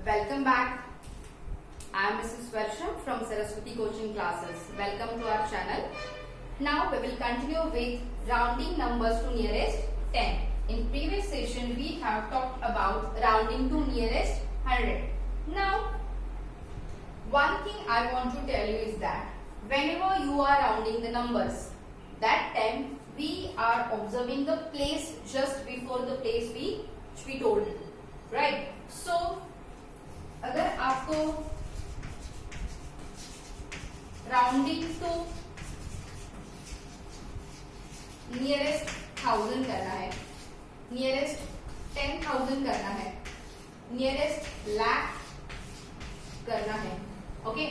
Welcome back. I am Mrs. Swarsha from Saraswati Coaching Classes. Welcome to our channel. Now we will continue with rounding numbers to nearest 10. In previous session we have talked about rounding to nearest 100. Now one thing I want to tell you is that whenever you are rounding the numbers, that time we are observing the place just before the place which we told, right? So अगर आपको rounding to nearest 1000 करना है, nearest 10,000 करना है, nearest lakh करना है, okay.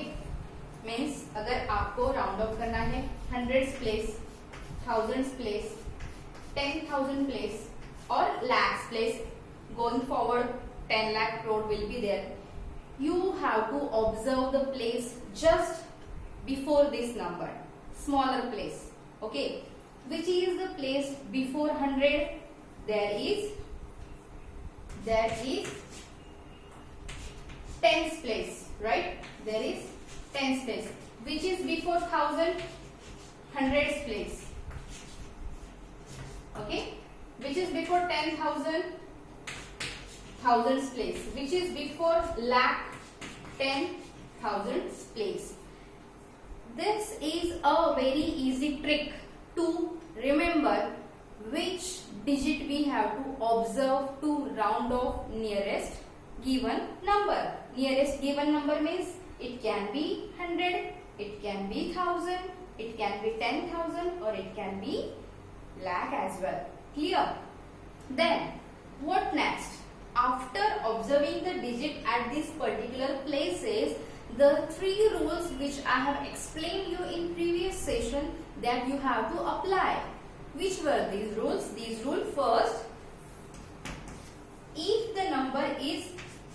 Means अगर आपको राउंड ऑफ करना है hundreds place, thousands place, 10,000 place और lakhs place, going forward 10 lakh crore will be there. You have to observe the place just before this number, smaller place, okay. Which is the place before 100? There is tens place, right? There is tens place. Which is before 1000? Hundreds place, okay. Which is before 10,000? Thousands place. Which is before lakh? 10,000 place. This is a very easy trick to remember which digit we have to observe to round off nearest given number. Nearest given number means it can be 100, it can be 1000, it can be 10,000 or it can be lakh as well. Clear? Then what next? After observing the digit at these particular places, the three rules which I have explained you in previous session that you have to apply. Which were these rules? These rules: first, if the number is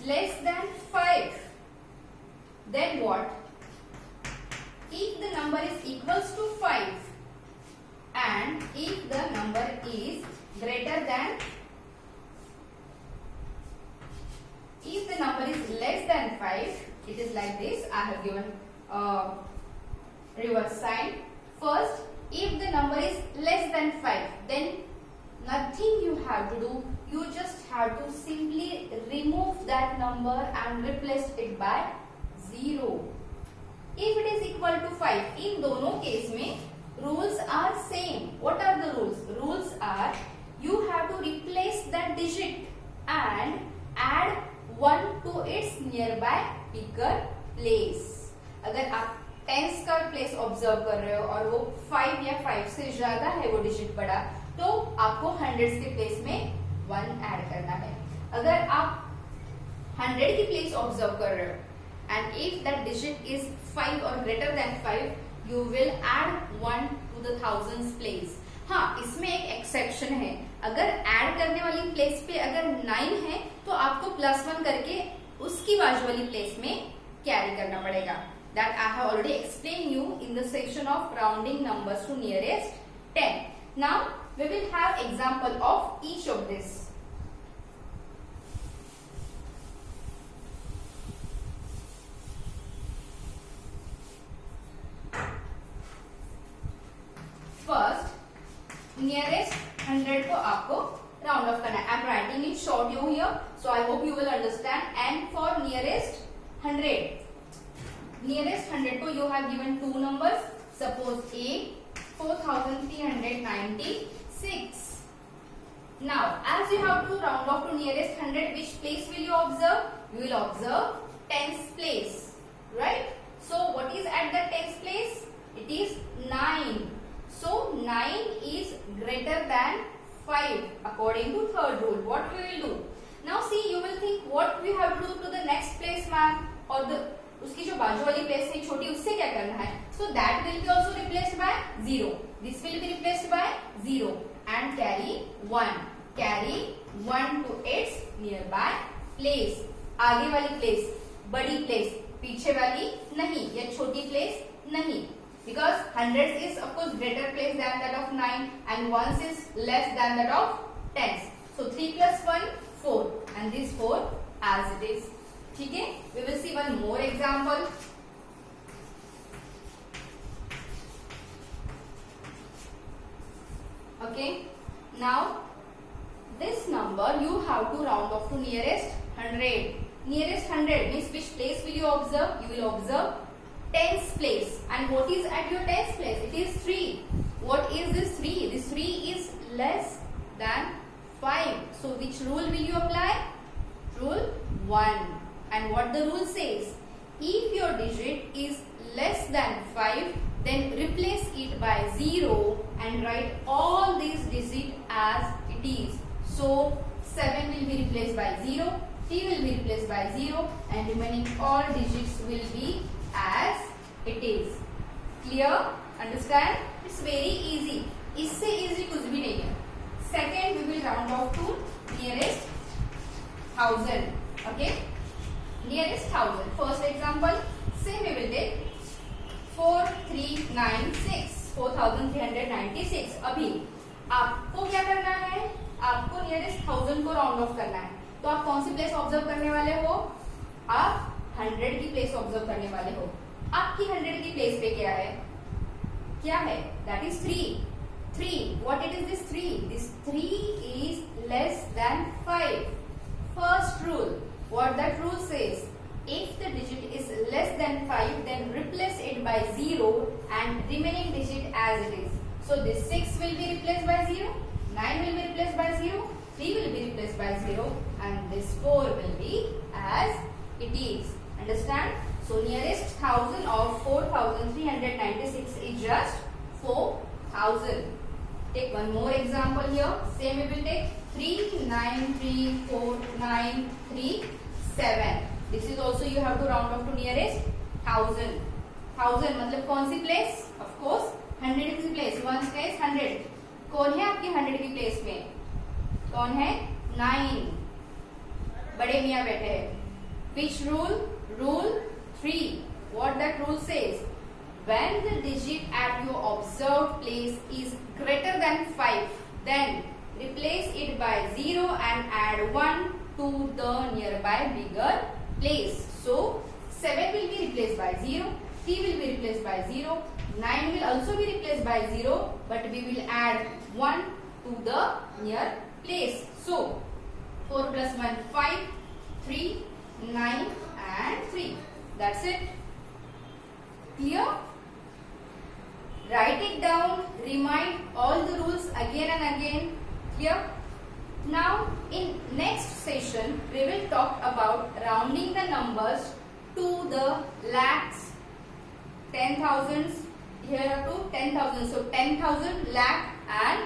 less than 5, then what? If the number is equals to 5 and if the number is greater than, if the number is less than 5, it is like this. I have given reverse sign. First, if the number is less than 5, then nothing you have to do. You just have to simply remove that number and replace it by 0. If it is equal to 5, in दोनों case में rules are same. What are the rules? Rules are you have to replace that digit and add 1 to its nearby bigger place. अगर आप tense का place observe कर रहे हो और वो 5 या 5 से ज्यादा है वो डिजिट बड़ा, तो आपको हंड्रेड्स के प्लेस में 1 ऐड करना है. अगर आप 100 की प्लेस ऑब्जर्व कर रहे हो and if that digit is 5 और greater than 5, you will add 1 to the thousands place. हाँ, इसमें एक एक्सेप्शन है. अगर ऐड करने वाली प्लेस पे अगर 9 है तो आपको +1 करके उसकी बाजू वाली प्लेस में कैरी करना पड़ेगा. That I have already explain you in the section of rounding numbers to nearest 10. Now we will have example of each of this. First, nearest 100 को आपको राउंड ऑफ करना है. I am writing it short you here, so I hope you will understand. And for nearest 100 को you have given 2 numbers. Suppose a 4396. Now as you have to round of to nearest 100, which place will you observe? You will observe tens place, right? So what is at the tens place? It is 9. So 9 is greater than 5 according to third rule. What we will do? Now see, you will think what we have to do to the next place, man, or the उसकी जो बाजू वाली place है छोटी, उससे क्या करना है? So that will be also replaced by 0. This will be replaced by 0 and carry 1. Carry 1 to its nearby place. आगे वाली प्लेस बड़ी प्लेस, पीछे वाली नहीं, या छोटी प्लेस नहीं. Because hundreds is of course greater place than that of 9 and ones is less than that of tens. So 3 plus 1, 4 and this 4 as it is. ठीक है, we will see one more example. Okay, now this number you have to round off to nearest 100. Nearest 100 means which place will you observe? You will observe tens place. And what is at your tens place? It is 3. What is this 3? This 3 is less than 5. So which rule will you apply? Rule 1. And what the rule says? If your digit is less than 5, then replace it by 0 and write all these digits as it is. So 7 will be replaced by 0, 3 will be replaced by 0, and remaining all digits will be as it is. Clear? Understand? It's very easy. इससे easy कुछ भी नहीं है. Second, we will round off to nearest 1000. Okay? Nearest 1000. First example, same we will take 4396. 4396. अभी आपको क्या करना है? आपको नियरेस्ट 1000 को राउंड ऑफ करना है. तो आप कौन सी प्लेस ऑब्जर्व करने वाले हो? आप 100 की प्लेस ऑब्जर्व करने वाले हो. आपकी 100 की प्लेस पे क्या है? क्या है? That is 3. 3. What it is this 3? This 3 is less than 5. First rule. What that rule says? If the digit is less than 5, then replace it by 0 and remaining digit as it is. So this 6 will be replaced by 0, 9 will be replaced by 0, 3 will be replaced by 0, and this 4 will be as it is. Understand? So nearest 1000 of 4396 is just 4000. Take one more example here. Same we will take 393493 This is also you have to round off to nearest 1000. 1000 मतलब कौन सी place? Of course 100 की place. One's place 100. कौन है आपकी 100 की place में? कौन है? 9. बड़े मियाँ बैठे हैं. Which rule? Rule 3. What that rule says? When the digit at your observed place is greater than 5, then replace it by 0 and add 1 to the nearby bigger place. So 7 will be replaced by 0, 3 will be replaced by 0, 9 will also be replaced by 0, but we will add 1 to the near place. So 4 plus 1 5, 3, 9 and 3. That's it. Clear? Write it down, remind all the rules again and again. Clear? Now in next session we will talk about rounding the numbers to the lakhs, 10,000s here up to 10,000. So 10,000, lakh and